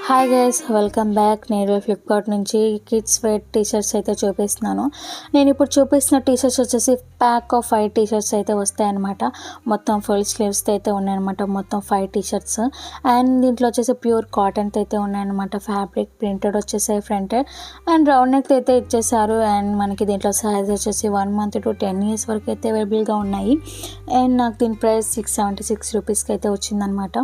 Hi guys, welcome back. నేను Flipkart నుంచి kids wear T shirts అయితే చూపిస్తున్నాను. నేను ఇప్పుడు చూపిస్తున్న టీషర్ట్స్ వచ్చేసి ప్యాక్ ఆఫ్ 5 టీషర్ట్స్ అయితే వస్తాయన్నమాట. మొత్తం ఫుల్ స్లీవ్స్ అయితే ఉన్నాయన్నమాట. మొత్తం 5 టీషర్ట్స్ అండ్ దీంట్లో వచ్చేసి ప్యూర్ కాటన్ అయితే ఉన్నాయన్నమాట. ఫ్యాబ్రిక్ ప్రింటెడ్ వచ్చేసి ఫ్రంటెడ్ అండ్ రౌండ్ నెక్ అయితే ఇచ్చేసారు. అండ్ మనకి దీంట్లో సైజ్ వచ్చేసి 1 month to 10 years వరకు అయితే అవైలబుల్గా ఉన్నాయి. అండ్ నాకు దీని ప్రైస్ 676 రూపీస్కి అయితే వచ్చిందనమాట.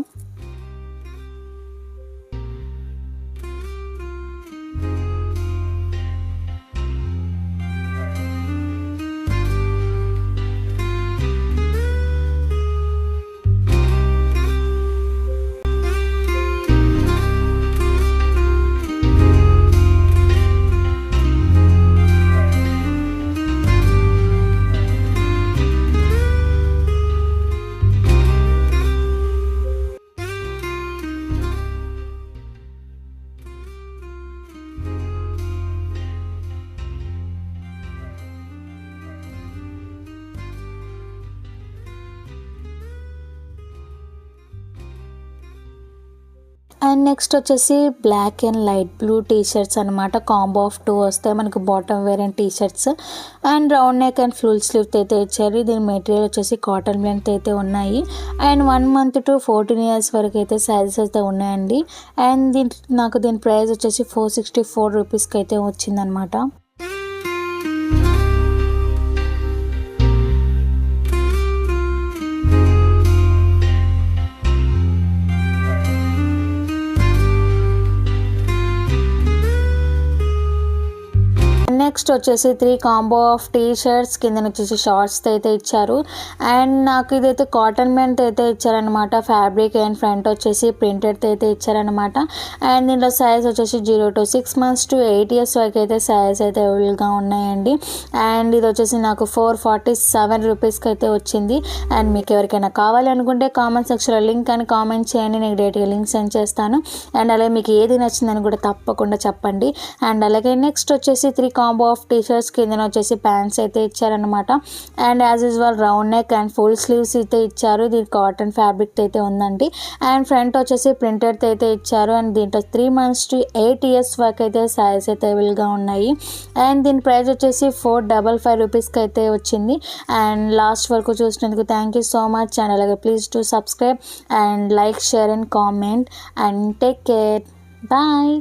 అండ్ నెక్స్ట్ వచ్చేసి black and light blue tshirts అనమాట. కాంబో ఆఫ్ 2 వస్తాయి మనకి. Bottom wear and tshirts and round neck and full sleeve అయితే ఇచ్చారు. దీని మెటీరియల్ వచ్చేసి కాటన్ బ్లెండ్ అయితే ఉన్నాయి. అండ్ 1 month to 14 years వరకు అయితే సైజెస్ అయితే ఉన్నాయండి. అండ్ నాకు దీని ప్రైస్ వచ్చేసి 464 రూపీస్కి అయితే వచ్చిందనమాట. నెక్స్ట్ వచ్చేసి 3 కాంబో ఆఫ్ టీ షర్ట్స్, కింద వచ్చేసి షార్ట్స్ అయితే ఇచ్చారు. అండ్ నాకు ఇదైతే కాటన్ మెంట్ అయితే ఇచ్చారనమాట. ఫ్యాబ్రిక్ అండ్ ఫ్రంట్ వచ్చేసి ప్రింటెడ్ అయితే ఇచ్చారనమాట. అండ్ దీంట్లో సైజ్ వచ్చేసి 0 to 6 months to 8 years వరకు అయితే సైజ్ అయితే అవైలబుల్గా ఉన్నాయండి. అండ్ ఇది వచ్చేసి నాకు 447 రూపీస్కి అయితే వచ్చింది. అండ్ మీకు ఎవరికైనా కావాలి అనుకుంటే కామెంట్ సెక్షన్లో లింక్ అని కామెంట్ చేయండి, నేను డైరెక్ట్గా లింక్ సెండ్ చేస్తాను. అండ్ అలాగే మీకు ఏది నచ్చిందని కూడా తప్పకుండా చెప్పండి. అండ్ అలాగే నెక్స్ట్ వచ్చేసి 3 కాంబో ఆఫ్ టీషర్ట్స్, కింద వచ్చేసి ప్యాంట్స్ అయితే ఇచ్చారనమాట. And as usual round neck and full sleeves అయితే ఇచ్చారు. దీని కాటన్ ఫ్యాబ్రిక్ అయితే ఉందండి. అండ్ ఫ్రంట్ వచ్చేసి ప్రింటెడ్ అయితే ఇచ్చారు. అండ్ దీంట్లో 3 months to 8 years వరకు అయితే సైజ్ అయితే అవైలబుల్గా ఉన్నాయి. అండ్ దీని ప్రైస్ వచ్చేసి 455 రూపీస్కి అయితే వచ్చింది. అండ్ లాస్ట్ వరకు చూసినందుకు thank you so much. And అలాగే please to subscribe and like, share and comment and take care. Bye.